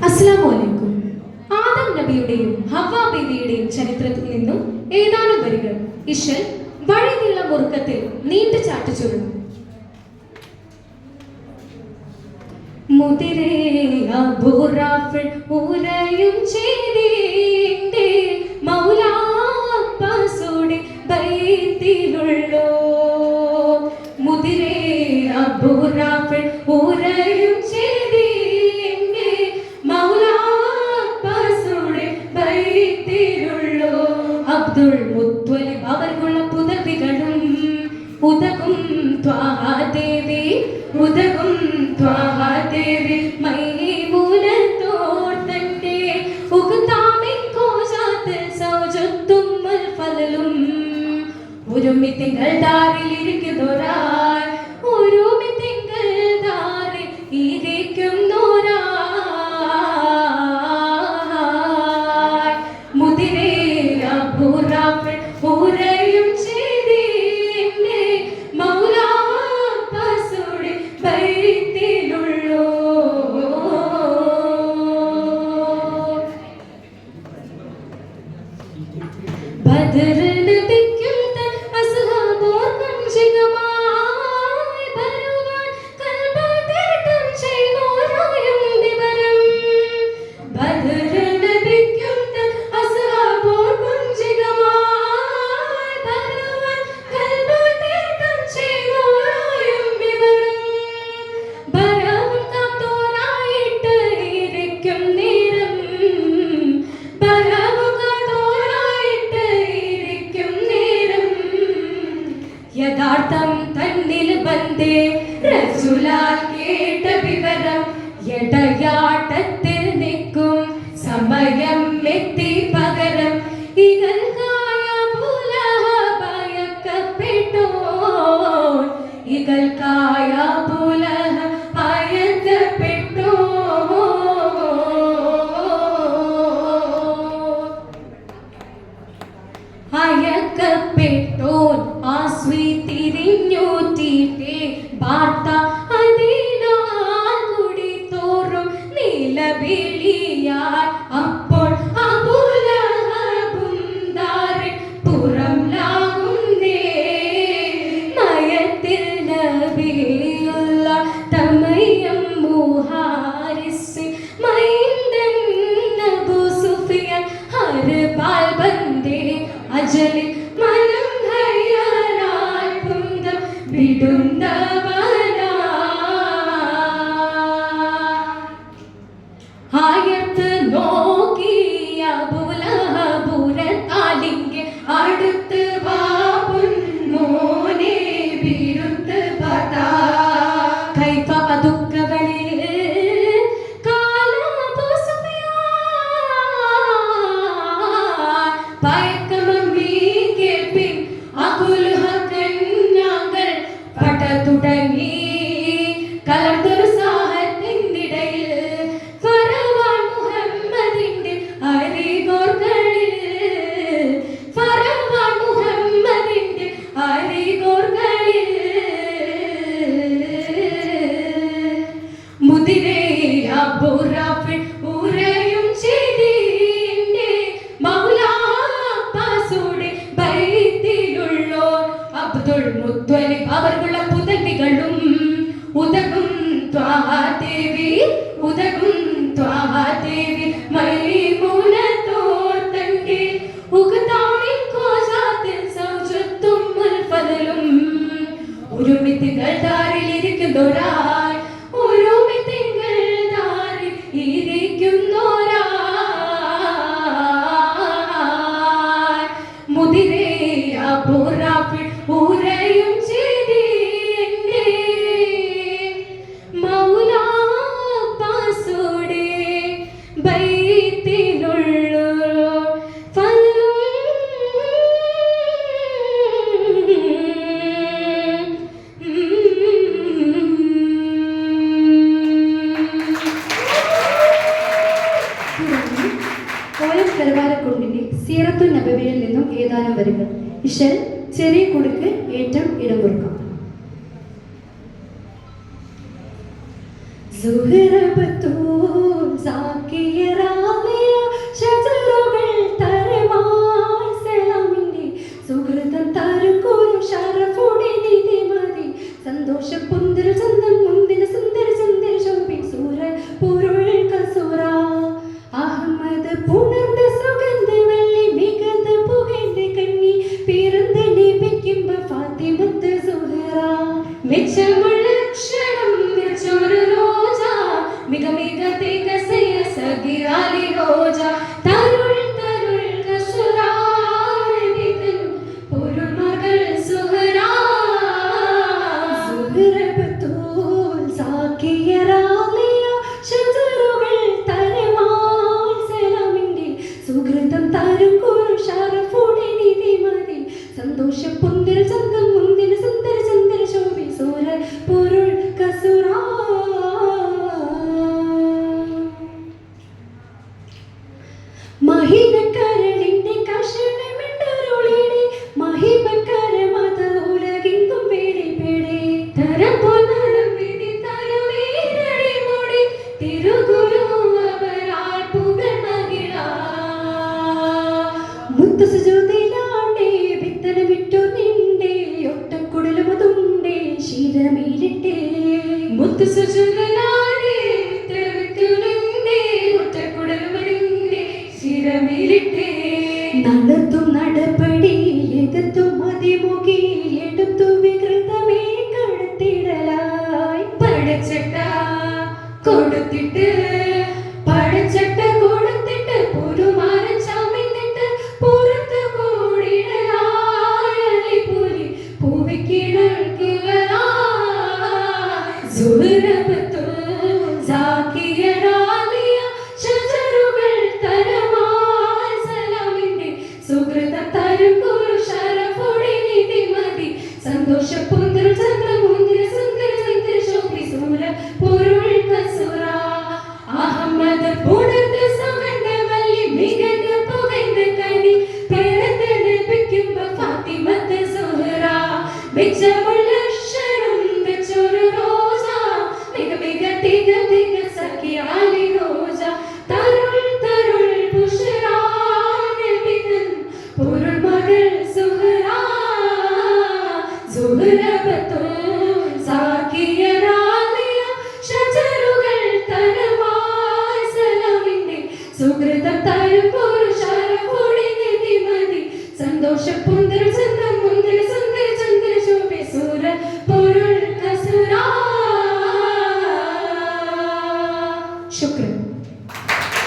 അസ്സലാമു ആദം നബിയുടെയും ഹവ്വ ബീവിയുടെയും ചരിത്രത്തിൽ നിന്നും ഏതാനും വരികൾ ഇശൽ വഴിനീള മുറുക്കത്തിൽ നീണ്ടു ചാട്ടിച്ചുരുന്നു. മുതിരേ അബൂറാഫിൾ ഉരയും ചെയ്തേ മൗലാപ്പാസോടെ ബൈത്തിലുള്ളോ. മുതിരേ അബൂറാഫിൾ ഉരയും ചെയ്തേ മൗലാപ്പാസോടെ ബൈത്തിലുള്ളോ. അബ്ദുൾ മുത്വലിബ് അവർക്കുള്ള പുതവികളും ഉദകും ത്വാഹാദേവി ഉദകും ത്വാഹാദേവി മൈമൂനത്തോർത്തന്റെ ഉഗ്താമിൻ കോശാത്തിൽ സൗജത്തുമ്മൽ ഫലലും. ഒരുമി തിങ്കൾ ദാറിൽ ഇരിക്കുന്നോരാൾ ഒരുമി തിങ്കൾ ദാറിൽ ഇരിക്കുന്നോരാൾ. മുതിരേ അബൂറാഫിൾ ഉരയും ചെയ്തേ മൗലാപ്പാസോടെ ബൈത്തിലുള്ളോ. ബദർ നബിക്കും തൻ അസ്ഹാബോർക്കും ജിഗമായി ബരുവാൻ കൽബാതിർക്കം ചെയ്തോരായും വിവരം. ബദർ നബിക്കും തൻ അസ്ഹാബോർക്കും ജിഗമായി ബരുവാൻ കൽബാതിർക്കം ചെയ്തോരായും വിവരം. ബരവും കാത്തോരായിട്ട് ഇരിക്കും നേരം ബരവും കാത്തോരായിട്ട് ഇരിക്കും നേരം. യഥാർത്ഥം തന്നിൽ ബന്ധേ റസൂലാൽ കേട്ട വിവരം. എടയാട്ടത്തിൽ നിൽക്കും സമയം എത്തി പകരം. ഇകൾക്കായ ഭയക്കപ്പെട്ടോ ഇകൾക്കായ ഭയക്കപ്പെട്ടോ. അയക്കപ്പെട്ടോൻ ആസ്വി തിരിഞ്ഞൂറ്റിട്ടേ വാർത്ത അതിനാൽ കൂടി തോറും നിലവിളിയാൽ. അപ്പോൾ അബൂലഹബും ദാറിൽ പുറം ലാകുന്നേ മയത്തിൽ നബിയുള്ള തമയം മുഹാരിസ് മൈന്ദൻ അബൂ സുഫിയാൻ ഹർബാൽ ബന്ദേ അജലിൽ മനം ഹയ്യാറാൽ കുന്തം വിടുന്നവനാ. ആയത്ത് നോക്കിയ അബൂലഹബുരത്താലിങ്കെ അടുത്ത് വാപുൻ മോനെ വിരുത്ത് പതാ. കൈഫ അതുക്കവളിൽ കാലബൂ സുഫിയാൻ പയക്കമമ്മീ കേൾപ്പിൻ അബൂലഹബൻ ഞങ്ങൾ പട തുടങ്ങി. കലർന്നൊരു സാഹത്തിനിടയിൽ ഫറവാൻ മുഹമ്മദിന്റെ അരികോർകളിൽ ഫറവാൻ മുഹമ്മദിന്റെ അരികോർകളിൽ. മുതിരേ അബൂറാഫിൾ ഉരയും ചെയ്തേ മൗലാപ്പാസോടെ ബൈത്തിലുള്ളോ. അബ്ദുൾ മുത്വലിബ് അവർക്കുള്ള പുതവികളും ഉദകും ത്വാഹാദേവി ഉദകും ത്വാഹാദേവി മൈമൂനത്തോർത്തന്റെ ഉഗ്താമിൻ കോശാത്തിൽ സൗജത്തുമ്മൽ ഫലലും. ഒരുമി തിങ്കൾ ദാറിൽ ഇരിക്കുന്നോരാൾ ഒരുമി തിങ്കൾ ദാറിൽ ഇരിക്കുന്നോരാൾ. മുതിരേ അബൂറാഫിൾ ഉരയും ചെയ്തേ മൗലാപ്പാസോടെ ബൈത്തിലുള്ളോ. ഫലലും OF കരുവാരക്കുണ്ടിന്റെ സീറത്തുൻ നബവിയിൽ നിന്നും ഏതാനും വരികൾ ഇശൽ ചെറിയ കുടുക്ക് ഏറ്റം ഇടം കൊടുക്കാം. زهرة بتون زاكي മിക തിക സയ സഗിയാലി ഹോജ തരുൾ തരുൾ കസുരാർ വിതൻ പൊരുൾ മകൾ സുഹറാ സുഹറബത്തൂൽ സാക്കിയറാലിയ ശജറുകൾ തരമാൽ സലാമിന്റെ സുഹൃതം തരും കുരു ഷറഫുടെ നിധിമതി സന്തോഷ പൊന്തിൽ സംഘം മുന്തിൽ സുന്ദര ചന്ദ്ര ശോഭി സൂര പൊരുൾ കസുറാ മഹിതക്കരളിന്റെ കഷണമിട്ടൊരുളിടെ മഹിമക്കര മത ഉലകിങ്കും പേടി പേടി തരപ്പൊന്നരം വിധി തരമേരടി മുടി തിരുഗുരു അവരാൽ പുകൾ മകിഴാ മുത്ത സുജോതിലാണ്ടേ വിത്തന വിട്ടു നിന്റെ ഒട്ടക്കുടലുമതുണ്ടേ ശീതമീരിട്ടേ മുത്തു സുജുതനാടേ തിരുവിക്കുലുണ്ടേ ഒറ്റക്കുടലുമരുണ്ടേ ശിരമിലിട്ടേ നടത്തും നടപടി എതിർത്തും അതിമുഖി എടുത്തു വികൃതമേ കടത്തിടലായി പടച്ചട്ട കൊടുത്തിട്ട് പടച്ചട്ട കൊടുത്തിട്ട് പുരുമാരൻ ചമിന്നിട്ട് പുറത്തു കൂടിടലായി പുലി പൂവിക്കിടൽക്കുകയാ സുഹൃബത്തുൽ സാക്കിയറാലിയ ശജറുകൾ തരമാൽ സലാമിന്റെ സുഹൃതം തരും കുരു ഷറഫുടെ നിധിമതി സന്തോഷ പുന്തൽ ചന്ദ്രമുന്തിര സുന്ദര സുന്ദര ശോഭി സൂര പൊരുൾ കസുര അഹമ്മദ് പുണർന്ന് സുഗന്ധ വല്ലി മികന്ന് പുകഴ്ന്ന കനി പിറന്ന് ലഭിക്കുമ്പോ ഫാത്തിമത്ത് സുഹറ വെച്ചമുള്ള അക്ഷരം വെച്ചൊരു റോസ മിക മിക തിക തിക സഖിയാലി റോജ തരുൾ തരുൾ പുഷരാൻ പൊരുൾ മകൾ സുഹറ സുഹറബത്തുൽ സാക്കിയറാലിയ ശജറുകൾ തരമാൽ സലാമിന്റെ സുഹൃതം തരും പുരുഷാരഫുടെ നിധിമതി സന്തോഷ പുന്തൽ ചന്ദ്രം മുന്തിൽ സുന്ദര ചന്ദ്ര ശോഭി സൂര പൊരുൾ കസുരാ ശുക്രൻ.